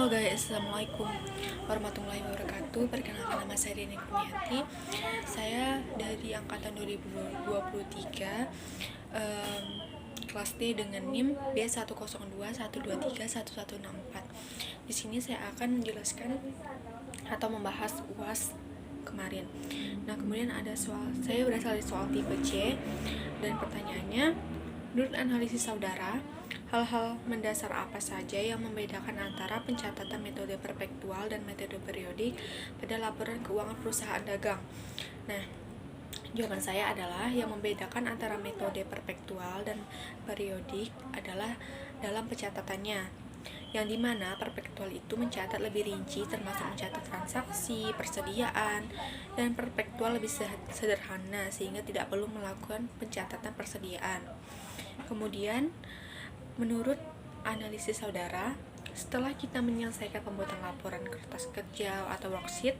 Halo guys, assalamualaikum warahmatullahi wabarakatuh. Perkenalkan, nama saya Deni Kurniati. Saya dari angkatan 2023, kelas D dengan NIM B102123164. Di sini saya akan menjelaskan atau membahas UAS kemarin. Nah, kemudian ada soal, saya berasal dari soal tipe C, dan pertanyaannya, menurut analisis saudara, hal-hal mendasar apa saja yang membedakan antara pencatatan metode perpektual dan metode periodik pada laporan keuangan perusahaan dagang? Nah, jawaban saya adalah yang membedakan antara metode perpektual dan periodik adalah dalam pencatatannya, yang dimana perpektual itu mencatat lebih rinci termasuk mencatat transaksi, persediaan, dan perpektual lebih sederhana sehingga tidak perlu melakukan pencatatan persediaan. Kemudian, menurut analisis saudara, setelah kita menyelesaikan pembuatan laporan kertas kerja atau worksheet,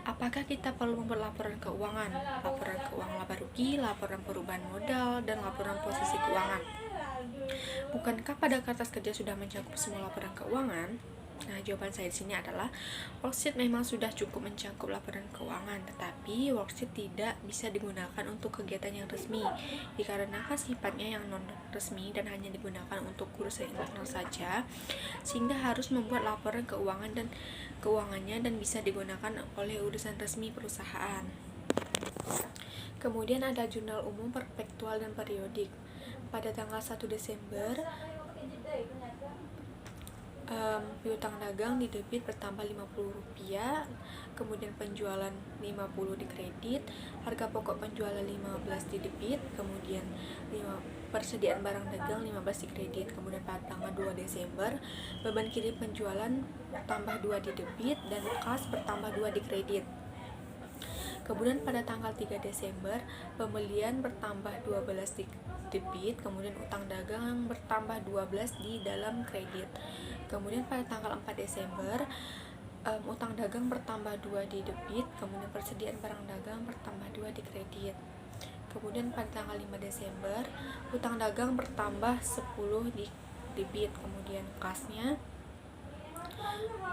apakah kita perlu membuat laporan keuangan laba rugi, laporan perubahan modal, dan laporan posisi keuangan? Bukankah pada kertas kerja sudah mencakup semua laporan keuangan? Nah, jawaban saya di sini adalah worksheet memang sudah cukup mencakup laporan keuangan, tetapi worksheet tidak bisa digunakan untuk kegiatan yang resmi dikarenakan sifatnya yang non resmi dan hanya digunakan untuk urusan internal saja, sehingga harus membuat laporan keuangan dan keuangannya dan bisa digunakan oleh urusan resmi perusahaan. Kemudian ada jurnal umum perpektual dan periodik. Pada tanggal 1 Desember piutang dagang di debit bertambah Rp50, kemudian penjualan 50 di kredit, harga pokok penjualan 15 di debit, kemudian persediaan barang dagang 15 di kredit. Kemudian pada tanggal 2 Desember beban kirim penjualan bertambah 2 di debit dan kas bertambah 2 di kredit. Kemudian pada tanggal 3 Desember pembelian bertambah 12 di debit, kemudian utang dagang bertambah 12 di dalam kredit. Kemudian pada tanggal 4 Desember utang dagang bertambah 2 di debit, kemudian persediaan barang dagang bertambah 2 di kredit. Kemudian pada tanggal 5 Desember utang dagang bertambah 10 di debit, kemudian kasnya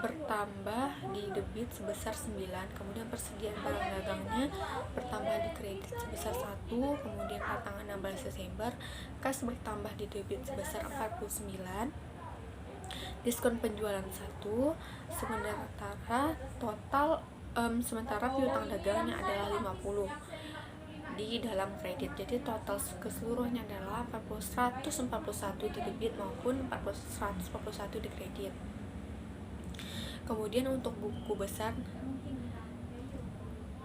bertambah di debit sebesar 9, kemudian persediaan barang dagangnya bertambah di kredit sebesar 1, kemudian pada tanggal 16 Desember kas bertambah di debit sebesar 49, diskon penjualan 1, sementara piutang dagangnya adalah 50 di dalam kredit. Jadi total keseluruhannya adalah 141 di debit maupun 141 di kredit. Kemudian untuk buku besar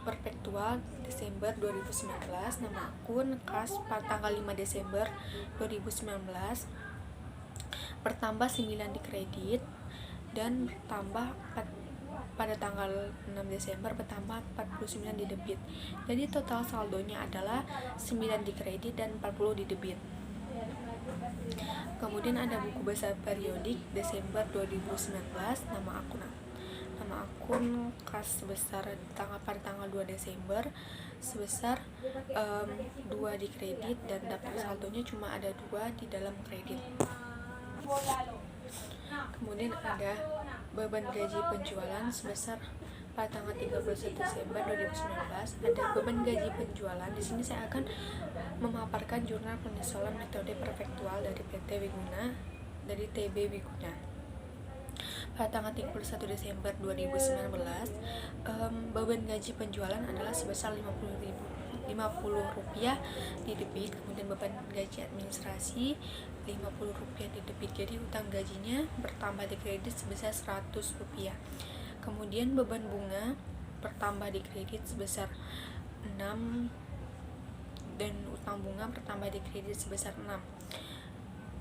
perpektual Desember 2019, nama akun kas pada tanggal 5 Desember 2019 bertambah 9 di kredit dan bertambah pada tanggal 6 Desember bertambah 49 di debit. Jadi total saldonya adalah 9 di kredit dan 40 di debit. Kemudian ada buku besar periodik Desember 2019, nama akun kas sebesar pada tanggal 2 Desember sebesar 2 di kredit dan daftar saldonya cuma ada 2 di dalam kredit. Kemudian ada beban gaji penjualan sebesar pada tanggal 31 Desember 2019. Ada beban gaji penjualan. Di sini saya akan memaparkan jurnal penyesuaian metode perpektual dari PT Wiguna, dari TB Wiguna. Pada tanggal 31 Desember 2019, beban gaji penjualan adalah sebesar Rp50 di debit, kemudian beban gaji administrasi Rp50 di debit. Jadi utang gajinya bertambah di kredit sebesar Rp100. Kemudian beban bunga bertambah di kredit sebesar 6 dan utang bunga bertambah di kredit sebesar 6.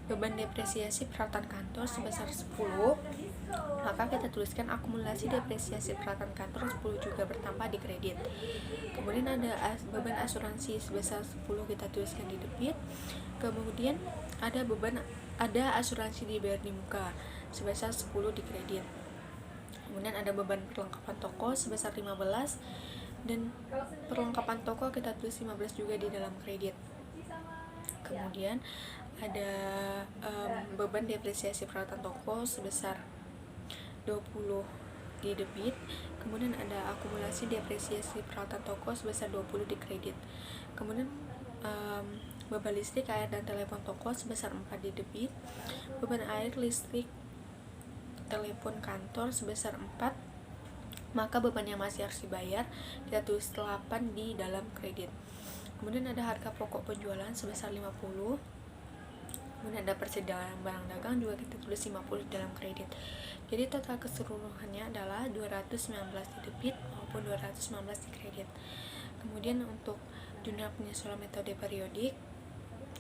Beban depresiasi peralatan kantor sebesar 10, maka kita tuliskan akumulasi depresiasi peralatan kantor 10 juga bertambah di kredit. Kemudian ada beban asuransi sebesar 10, kita tuliskan di debit. Kemudian ada asuransi dibayar di muka sebesar 10 di kredit. Kemudian ada beban perlengkapan toko sebesar 15 dan perlengkapan toko kita tulis 15 juga di dalam kredit. Kemudian ada beban depresiasi peralatan toko sebesar 20 di debit. Kemudian ada akumulasi depresiasi peralatan toko sebesar 20 di kredit. Kemudian beban listrik, air, dan telepon toko sebesar 4 di debit. Beban air, listrik, telepon kantor sebesar 4, maka beban yang masih harus dibayar kita tulis 8 di dalam kredit. Kemudian ada harga pokok penjualan sebesar 50. Kemudian ada persediaan barang dagang juga kita tulis 50 di dalam kredit. Jadi total keseluruhannya adalah 219 di debit maupun 219 di kredit. Kemudian untuk jurnal penyesuaian metode periodik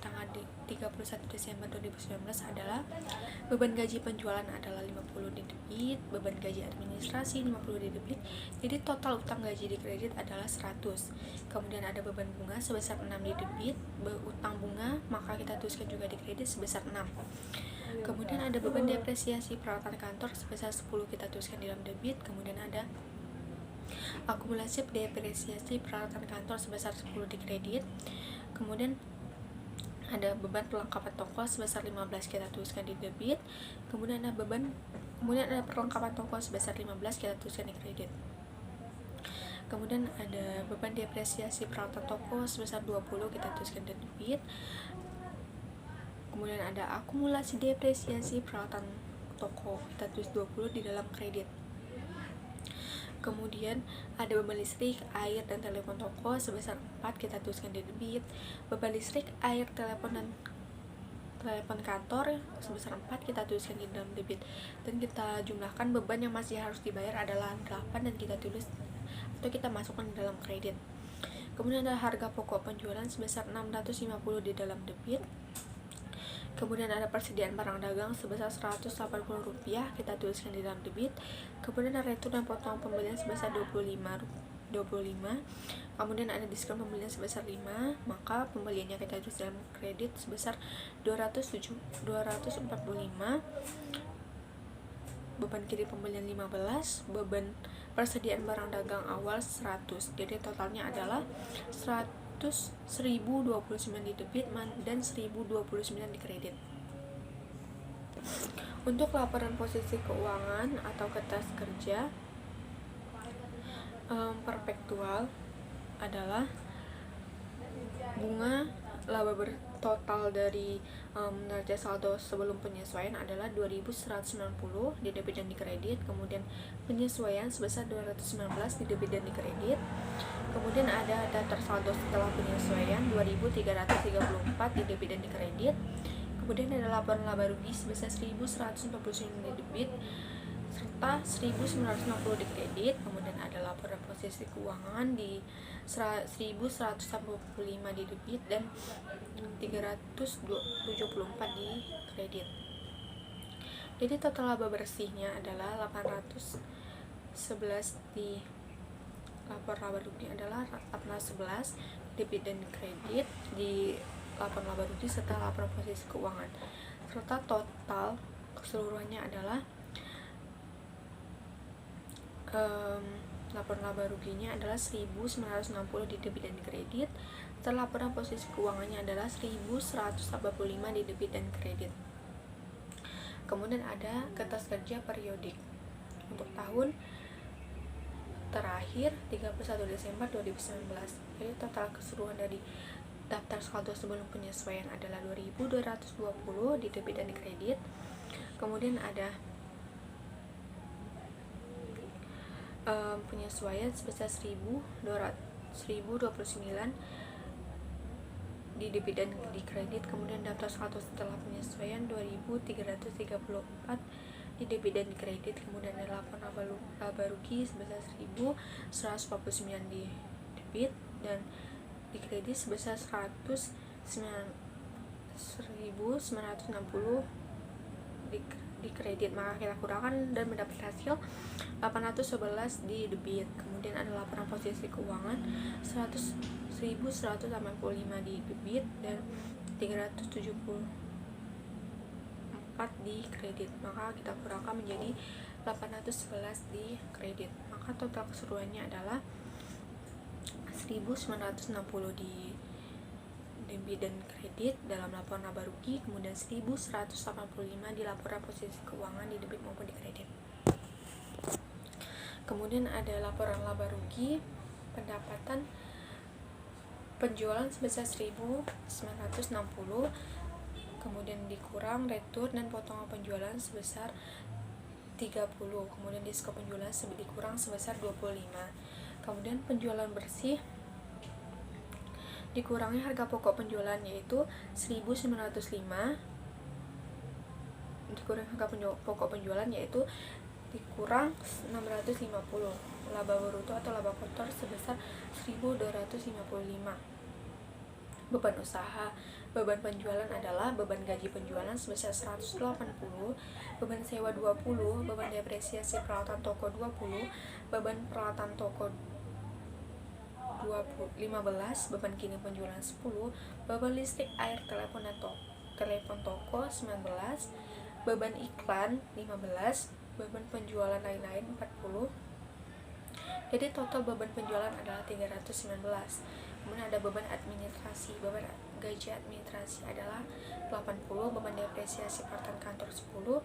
tanggal 31 Desember 2019 adalah beban gaji penjualan adalah 50 di debit, beban gaji administrasi 50 di debit. Jadi total utang gaji di kredit adalah 100. Kemudian ada beban bunga sebesar 6 di debit, utang bunga maka kita tuliskan juga di kredit sebesar 6. Kemudian ada beban depresiasi peralatan kantor sebesar 10 kita tuliskan di dalam debit. Kemudian ada akumulasi depresiasi peralatan kantor sebesar 10 di kredit. Kemudian ada beban perlengkapan toko sebesar 15 kita tuliskan di debit. Kemudian ada perlengkapan toko sebesar 15 kita tuliskan di kredit. Kemudian ada beban depresiasi peralatan toko sebesar 20 kita tuliskan di debit. Kemudian ada akumulasi depresiasi peralatan toko kita tulis 20 di dalam kredit. Kemudian ada beban listrik, air, dan telepon toko sebesar 4 kita tuliskan di debit. Beban listrik, air, telepon, dan telepon kantor sebesar 4 kita tuliskan di dalam debit. Dan kita jumlahkan beban yang masih harus dibayar adalah 8 dan kita tulis atau kita masukkan di dalam kredit. Kemudian ada harga pokok penjualan sebesar 650 di dalam debit. Kemudian ada persediaan barang dagang sebesar Rp180 kita tuliskan di dalam debit. Kemudian ada retur dan potongan pembelian sebesar 25. Kemudian ada diskon pembelian sebesar 5, maka pembeliannya kita tulis dalam kredit sebesar 245. Beban kirim pembelian 15, beban persediaan barang dagang awal 100. Jadi totalnya adalah 1029 di debit dan 1029 di kredit. Untuk laporan posisi keuangan atau kertas kerja perpektual adalah bunga laba bertotal dari neraca saldo sebelum penyesuaian adalah 2.190 di debit dan di kredit. Kemudian penyesuaian sebesar 219 di debit dan di kredit. Kemudian ada daftar saldo setelah penyesuaian 2.334 di debit dan di kredit. Kemudian ada laporan laba rugi sebesar 1.149 di debit serta 1.960 di kredit. Kemudian ada laporan posisi keuangan di 1.145 di debit dan 374 di kredit. Jadi total laba bersihnya adalah 811 di lapor laba rugi adalah 811 debit dan kredit di laporan laba rugi serta laporan posisi keuangan, serta total keseluruhannya adalah laporan laba ruginya adalah 1.960 di debit dan di kredit, serta laporan posisi keuangannya adalah 1.145 di debit dan kredit. Kemudian ada kertas kerja periodik untuk tahun terakhir 31 Desember 2019. Jadi total keseluruhan dari daftar saldo sebelum penyesuaian adalah 2.220 di debit dan di kredit. Kemudian ada penyesuaian sebesar 1.029 di debit dan di kredit. Kemudian daftar saldo setelah penyesuaian 2.334 di debit dan di kredit. Kemudian ada laporan laba rugi sebesar 1.149 di debit dan di kredit sebesar 1.960 di kredit, maka kita kurangkan dan mendapat hasil 811 di debit. Kemudian ada laporan posisi keuangan 1.185 di debit dan 374 di kredit, maka kita kurangkan menjadi 811 di kredit, maka total keseluruhannya adalah 1.960 di debit dan kredit dalam laporan laba rugi, kemudian 1.185 di laporan posisi keuangan di debit maupun di kredit. Kemudian ada laporan laba rugi, pendapatan penjualan sebesar 1.960, kemudian dikurang retur dan potongan penjualan sebesar 30, kemudian diskon penjualan dikurang sebesar 25. Kemudian penjualan bersih dikurangi harga pokok penjualan yaitu 1.905, dikurang harga pokok penjualan yaitu dikurang 650, laba bruto atau laba kotor sebesar 1.255. Beban usaha, beban penjualan adalah beban gaji penjualan sebesar 180, beban sewa 20, beban depresiasi peralatan toko 20, beban peralatan toko 15, beban kirim penjualan 10, beban listrik, air, telepon toko 19, beban iklan 15, beban penjualan lain-lain 40. Jadi total beban penjualan adalah 319. Kemudian ada beban administrasi, beban gaji administrasi adalah 80, beban depresiasi peralatan kantor 10,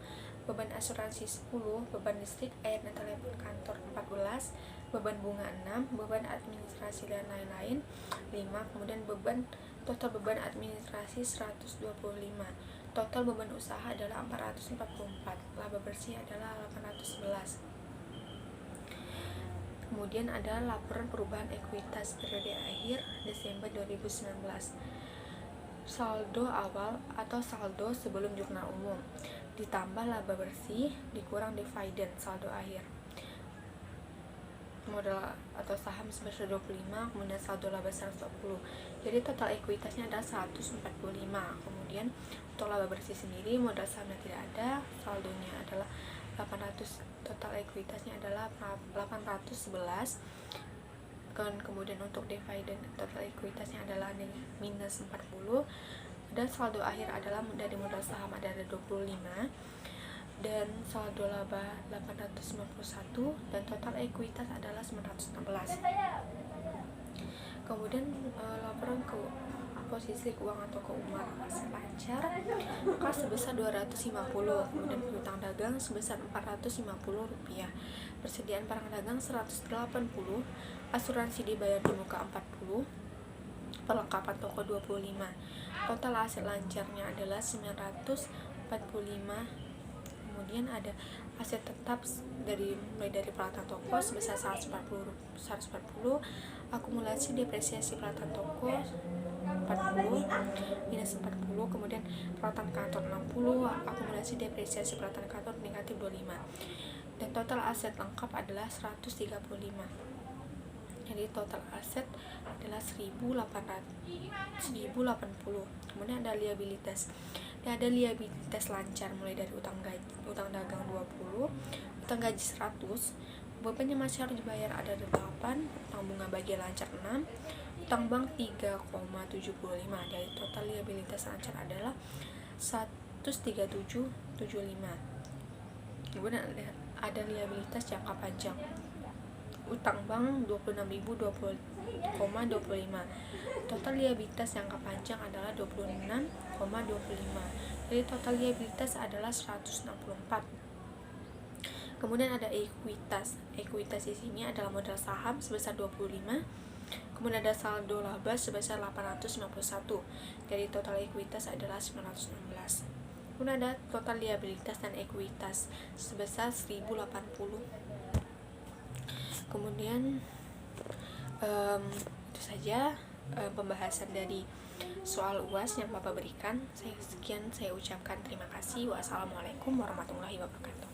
beban asuransi 10, beban listrik, air, dan telepon kantor 14, beban bunga 6, beban administrasi dan lain-lain 5. Kemudian total beban administrasi 125. Total beban usaha adalah 444, laba bersih adalah 811. Kemudian ada laporan perubahan ekuitas periode akhir Desember 2019. Saldo awal atau saldo sebelum jurnal umum ditambah laba bersih dikurang dividen saldo akhir. Modal atau saham sebesar 25, kemudian saldo laba 120. Jadi total ekuitasnya adalah 145. Kemudian untuk laba bersih sendiri modal sahamnya tidak ada, saldonya adalah 800, total ekuitasnya adalah 811. Kemudian untuk dividen total ekuitasnya adalah minus 40, dan saldo akhir adalah dari modal saham ada 25, dan saldo laba 891, dan total ekuitas adalah 916. Kemudian laporan ke posisi keuangan toko Umar aset lancar kas sebesar 250, kemudian piutang dagang sebesar 450 rupiah, persediaan barang dagang 180, asuransi dibayar di muka 40, perlengkapan toko 25. Total aset lancarnya adalah 945. Kemudian ada aset tetap mulai dari peralatan toko sebesar 140, akumulasi depresiasi peralatan toko 40 minus 40, kemudian peralatan kantor 60, akumulasi depresiasi peralatan kantor negatif 25, dan total aset lengkap adalah 135. Jadi total aset adalah 1080. Kemudian ada liabilitas. Ada liabilitas lancar mulai dari utang dagang 20, utang gaji 100, beban yang masih harus dibayar ada 8, utang bunga bagi lancar 6, utang bank 3,75. Dari total liabilitas lancar adalah 13775. Kemudian ada liabilitas jangka panjang, utang bank 26.020,25. Total liabilitas jangka panjang adalah 26,25. Jadi total liabilitas adalah 164. Kemudian ada ekuitas. Ekuitas di sini adalah modal saham sebesar 25. Kemudian ada saldo laba sebesar 891. Jadi total ekuitas adalah 916. Kemudian ada total liabilitas dan ekuitas sebesar 1080. Kemudian itu saja pembahasan dari soal UAS yang Bapak berikan. Saya ucapkan terima kasih. Wassalamualaikum warahmatullahi wabarakatuh.